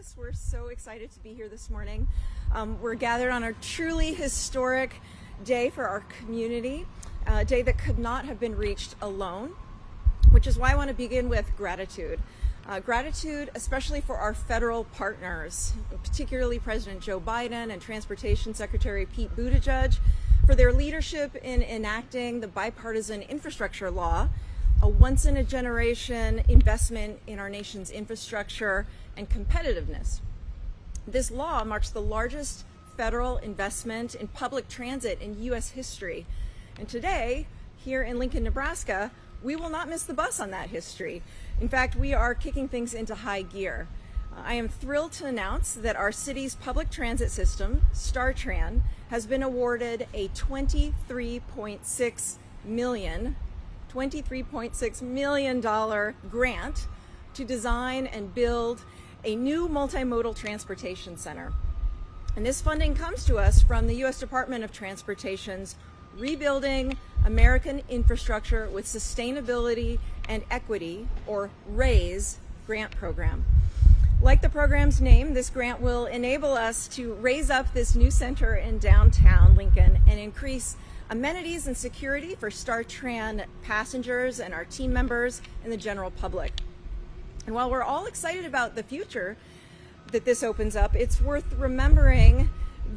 Chris. We're so excited to be here this morning. We're gathered on a truly historic day for our community, a day that could not have been reached alone, which is why I want to begin with gratitude. Gratitude, especially for our federal partners, particularly President Joe Biden and Transportation Secretary Pete Buttigieg, for their leadership in enacting the bipartisan infrastructure law, a once-in-a-generation investment in our nation's infrastructure and competitiveness. This law marks the largest federal investment in public transit in U.S. history. And today, here in Lincoln, Nebraska, we will not miss the bus on that history. In fact, we are kicking things into high gear. I am thrilled to announce that our city's public transit system, StarTran, has been awarded a $23.6 million grant to design and build a new multimodal transportation center. And this funding comes to us from the U.S. Department of Transportation's Rebuilding American Infrastructure with Sustainability and Equity, or RAISE, grant program. Like the program's name, this grant will enable us to raise up this new center in downtown Lincoln and increase amenities and security for StarTran passengers and our team members and the general public. And while we're all excited about the future that this opens up, it's worth remembering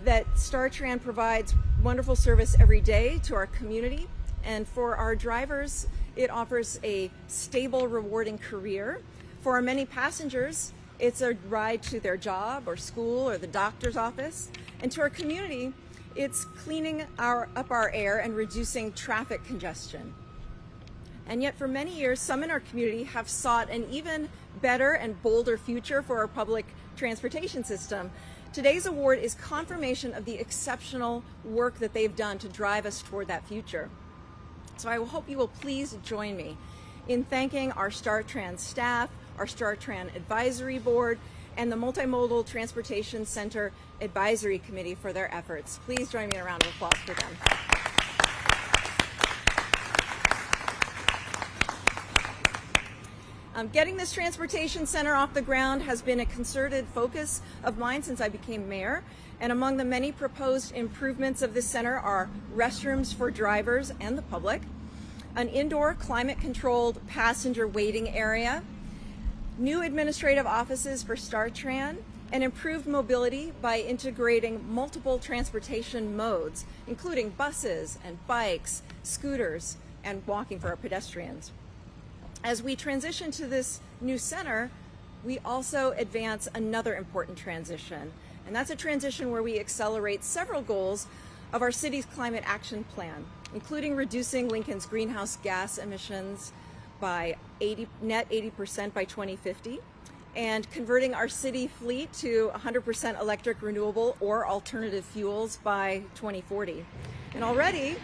that StarTran provides wonderful service every day to our community, and for our drivers, it offers a stable, rewarding career. For our many passengers, it's a ride to their job or school or the doctor's office. And to our community, it's cleaning up our air and reducing traffic congestion. And yet for many years, some in our community have sought an even better and bolder future for our public transportation system. Today's award is confirmation of the exceptional work that they've done to drive us toward that future. So I hope you will please join me in thanking our StarTran staff, our StarTran Advisory Board, and the Multimodal Transportation Center Advisory Committee for their efforts. Please join me in a round of applause for them. Getting this transportation center off the ground has been a concerted focus of mine since I became mayor. And among the many proposed improvements of this center are restrooms for drivers and the public, an indoor climate-controlled passenger waiting area, new administrative offices for StarTran, and improved mobility by integrating multiple transportation modes, including buses and bikes, scooters, and walking for our pedestrians. As we transition to this new center, we also advance another important transition, and that's a transition where we accelerate several goals of our city's climate action plan, including reducing Lincoln's greenhouse gas emissions by net 80% by 2050, and converting our city fleet to 100% electric, renewable, or alternative fuels by 2040. And already,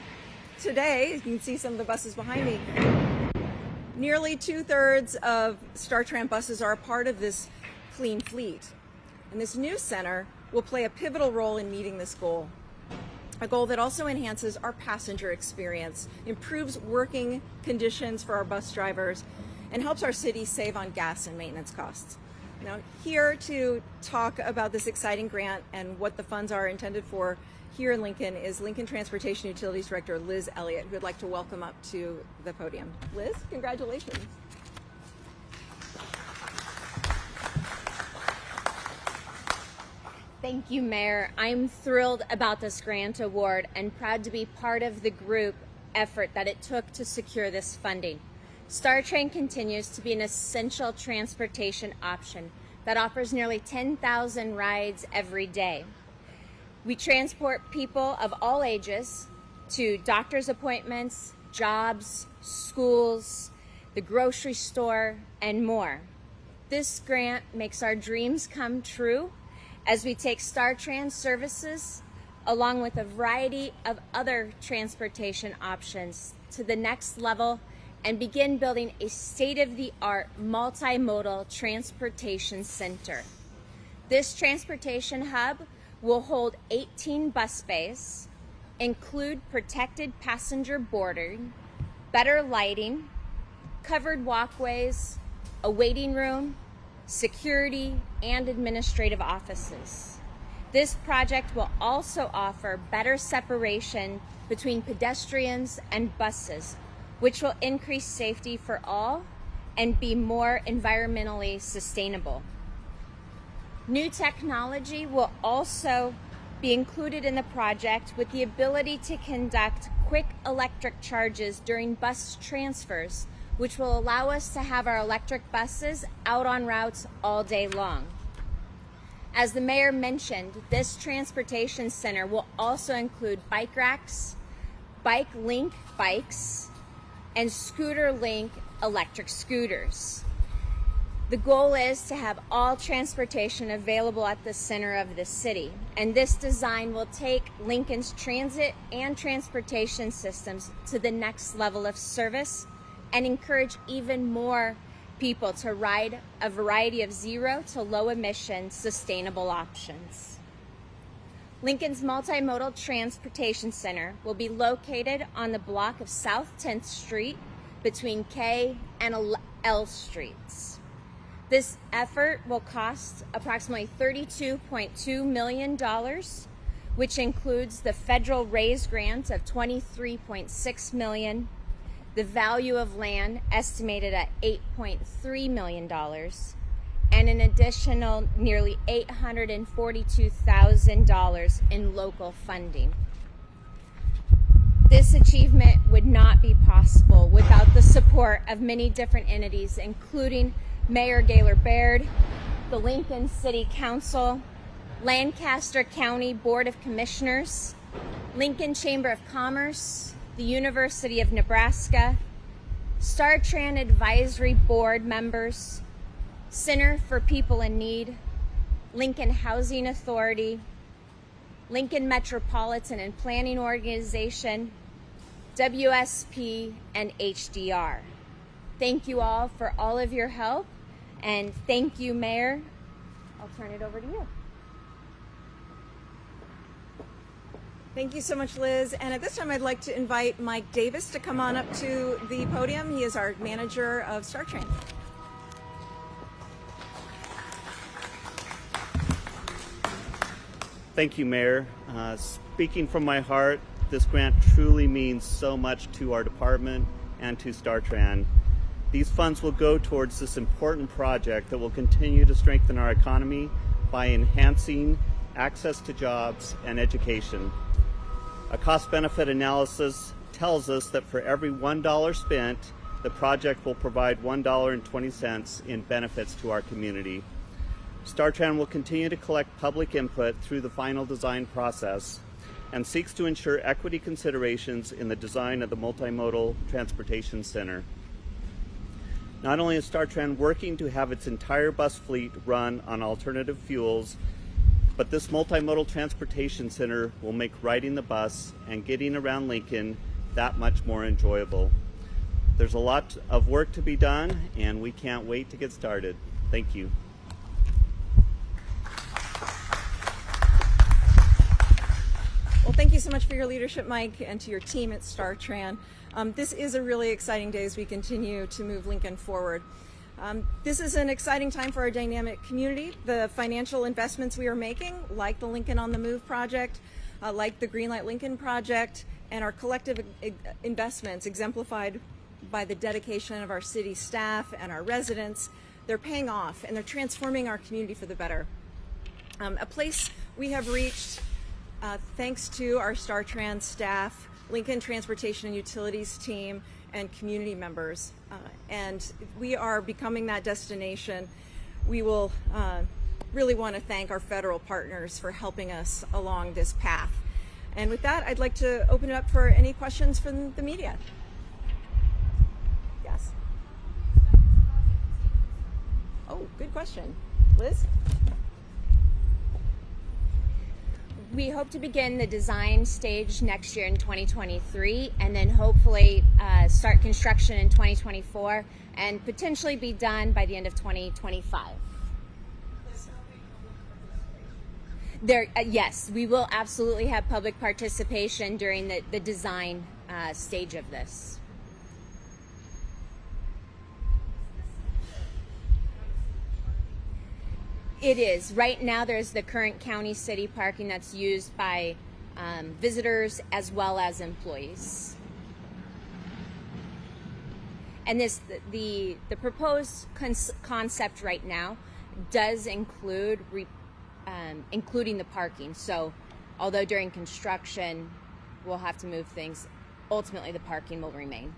today, you can see some of the buses behind me, nearly 2/3 of StarTran buses are a part of this clean fleet. And this new center will play a pivotal role in meeting this goal, a goal that also enhances our passenger experience, improves working conditions for our bus drivers, and helps our city save on gas and maintenance costs. Now, here to talk about this exciting grant and what the funds are intended for here in Lincoln is Lincoln Transportation Utilities Director Liz Elliott, who I'd like to welcome up to the podium. Liz, congratulations. Thank you, Mayor. I'm thrilled about this grant award and proud to be part of the group effort that it took to secure this funding. StarTran continues to be an essential transportation option that offers nearly 10,000 rides every day. We transport people of all ages to doctor's appointments, jobs, schools, the grocery store, and more. This grant makes our dreams come true as we take StarTran services along with a variety of other transportation options to the next level and begin building a state-of-the-art multimodal transportation center. This transportation hub will hold 18 bus bays, include protected passenger boarding, better lighting, covered walkways, a waiting room, security, and administrative offices. This project will also offer better separation between pedestrians and buses, which will increase safety for all and be more environmentally sustainable. New technology will also be included in the project with the ability to conduct quick electric charges during bus transfers, which will allow us to have our electric buses out on routes all day long. As the mayor mentioned, this transportation center will also include bike racks, bike link bikes, and scooter link electric scooters. The goal is to have all transportation available at the center of the city, and this design will take Lincoln's transit and transportation systems to the next level of service and encourage even more people to ride a variety of zero to low emission sustainable options. Lincoln's Multimodal Transportation Center will be located on the block of South 10th Street between K and L Streets. This effort will cost approximately $32.2 million, which includes the federal raise grant of $23.6 million, the value of land estimated at $8.3 million, and an additional nearly $842,000 in local funding. This achievement would not be possible without the support of many different entities, including Mayor Gaylor Baird, the Lincoln City Council, Lancaster County Board of Commissioners, Lincoln Chamber of Commerce, the University of Nebraska, StarTran Advisory Board members, Center for People in Need, Lincoln Housing Authority, Lincoln Metropolitan and Planning Organization, WSP, and HDR. Thank you all for all of your help, and thank you, Mayor. I'll turn it over to you. Thank you so much, Liz. And at this time, I'd like to invite Mike Davis to come on up to the podium. He is our manager of StarTran. Thank you, Mayor. Speaking from my heart, this grant truly means so much to our department and to StarTran. These funds will go towards this important project that will continue to strengthen our economy by enhancing access to jobs and education. A cost-benefit analysis tells us that for every $1 spent, the project will provide $1.20 in benefits to our community. StarTran will continue to collect public input through the final design process and seeks to ensure equity considerations in the design of the Multimodal Transportation Center. Not only is StarTran working to have its entire bus fleet run on alternative fuels, but this multimodal transportation center will make riding the bus and getting around Lincoln that much more enjoyable. There's a lot of work to be done, and we can't wait to get started. Thank you. Well, thank you so much for your leadership, Mike, and to your team at StarTran. This is a really exciting day as we continue to move Lincoln forward. This is an exciting time for our dynamic community. The financial investments we are making, like the Lincoln on the Move project, like the Greenlight Lincoln project, and our collective investments exemplified by the dedication of our city staff and our residents, they're paying off and they're transforming our community for the better. A place we have reached thanks to our StarTran staff, Lincoln Transportation and Utilities team, and community members. And we are becoming that destination. We will really want to thank our federal partners for helping us along this path. And with that, I'd like to open it up for any questions from the media. Yes. Oh, good question. Liz? We hope to begin the design stage next year in 2023, and then hopefully start construction in 2024 and potentially be done by the end of 2025. Yes, we will absolutely have public participation during the design stage of this. It is. Right now there's the current county city parking that's used by visitors as well as employees. And the proposed concept right now does include including the parking. So although during construction we'll have to move things, ultimately the parking will remain.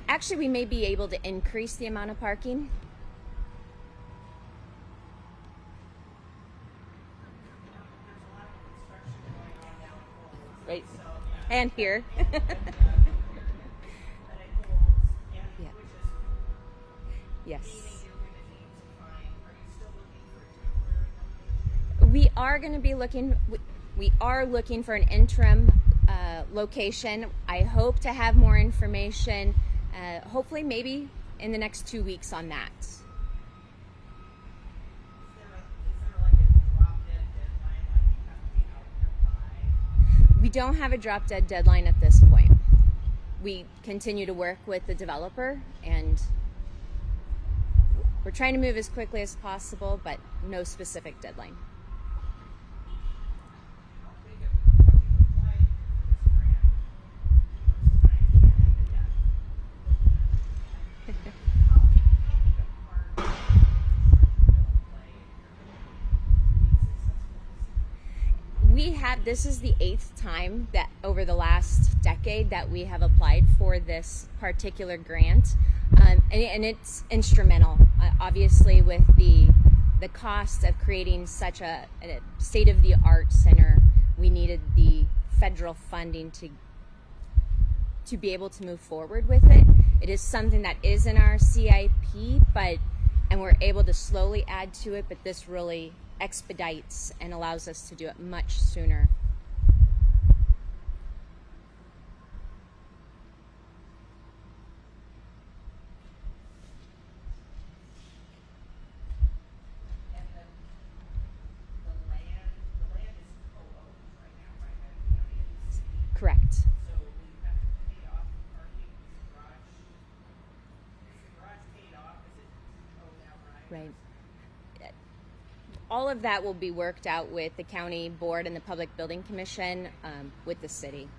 Actually, we may be able to increase the amount of parking. Right. And here. Yeah. Yes. We are going to be looking. We are looking for an interim location. I hope to have more information. Hopefully, maybe in the next 2 weeks on that. We don't have a drop dead deadline at this point. We continue to work with the developer, and we're trying to move as quickly as possible, but no specific deadline. This is the 8th time that over the last decade that we have applied for this particular grant, and it's instrumental. Obviously, with the cost of creating such a state-of-the-art center, we needed the federal funding to be able to move forward with it. It is something that is in our CIP, and we're able to slowly add to it, but this really expedites and allows us to do it much sooner. And the land is co-owned right now, right? By the county and the city. Correct. So we have to pay off the parking. Is the garage paid off? Is it owned outright? Right. All of that will be worked out with the county board and the Public Building Commission, with the city.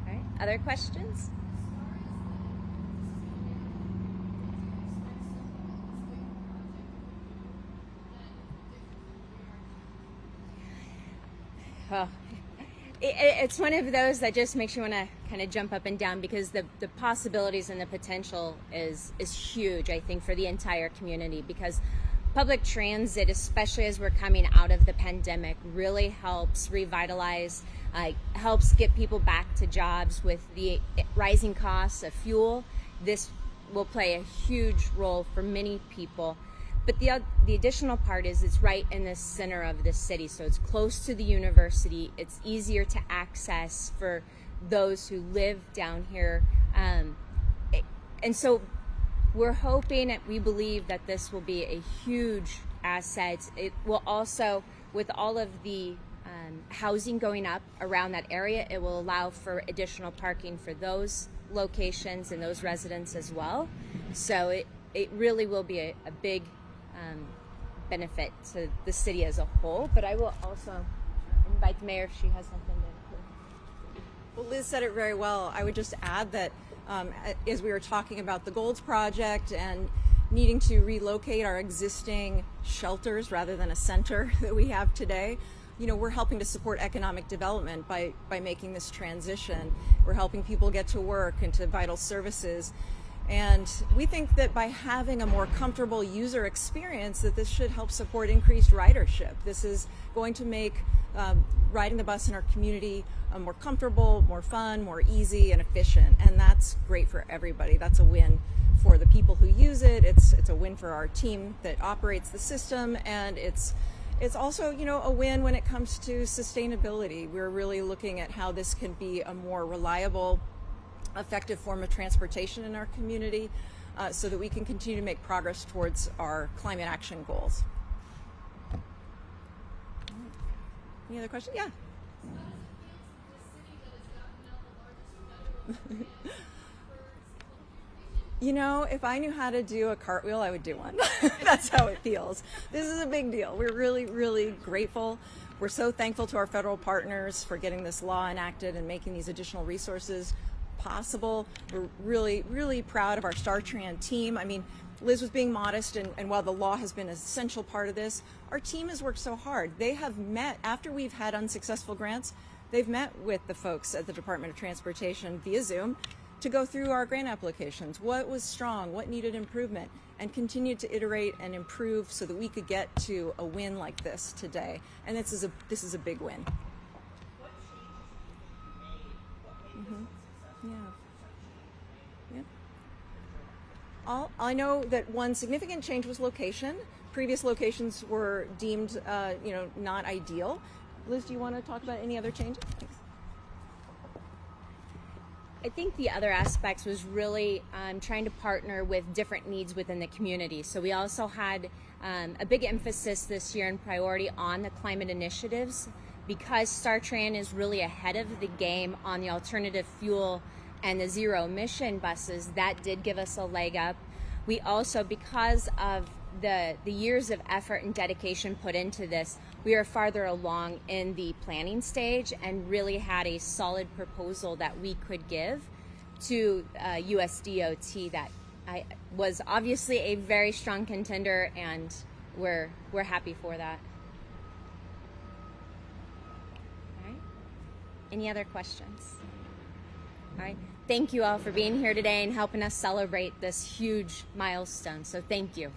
All right, other questions? Oh. It's one of those that just makes you want to kind of jump up and down, because the possibilities and the potential is huge, I think, for the entire community, because public transit, especially as we're coming out of the pandemic, really helps revitalize, helps get people back to jobs. With the rising costs of fuel, this will play a huge role for many people. But the additional part is it's right in the center of the city, so it's close to the university. It's easier to access for those who live down here. And so we're hoping, and we believe that this will be a huge asset. It will also, with all of the housing going up around that area, it will allow for additional parking for those locations and those residents as well. So it really will be a big benefit to the city as a whole. But I will also invite the mayor if she has something to. Well, Liz said it very well. I would just add that as we were talking about the Golds Project and needing to relocate our existing shelters rather than a center that we have today, you know, we're helping to support economic development by making this transition. We're helping people get to work and to vital services. And we think that by having a more comfortable user experience, that this should help support increased ridership. This is going to make riding the bus in our community more comfortable, more fun, more easy and efficient. And that's great for everybody. That's a win for the people who use it. It's a win for our team that operates the system. And it's also, you know, a win when it comes to sustainability. We're really looking at how this can be a more reliable, effective form of transportation in our community, so that we can continue to make progress towards our climate action goals. Any other questions? Yeah. You know, if I knew how to do a cartwheel, I would do one. That's how it feels. This is a big deal. We're really, really grateful. We're so thankful to our federal partners for getting this law enacted and making these additional resources possible. We're really, really proud of our StarTran team. I mean, Liz was being modest, and while the law has been an essential part of this, our team has worked so hard. They have met, after we've had unsuccessful grants, they've met with the folks at the Department of Transportation via Zoom to go through our grant applications, what was strong, what needed improvement, and continued to iterate and improve so that we could get to a win like this today. And this is a big win. What changes need to be made? What made this Yeah. Yeah. I know that one significant change was location. Previous locations were deemed, not ideal. Liz, do you want to talk about any other changes? Thanks. I think the other aspects was really trying to partner with different needs within the community. So we also had a big emphasis this year and priority on the climate initiatives, because StarTran is really ahead of the game on the alternative fuel and the zero emission buses. That did give us a leg up. We also, because of the years of effort and dedication put into this, we are farther along in the planning stage and really had a solid proposal that we could give to USDOT that was obviously a very strong contender, and we're happy for that. All right. Any other questions? All right. Thank you all for being here today and helping us celebrate this huge milestone. So thank you.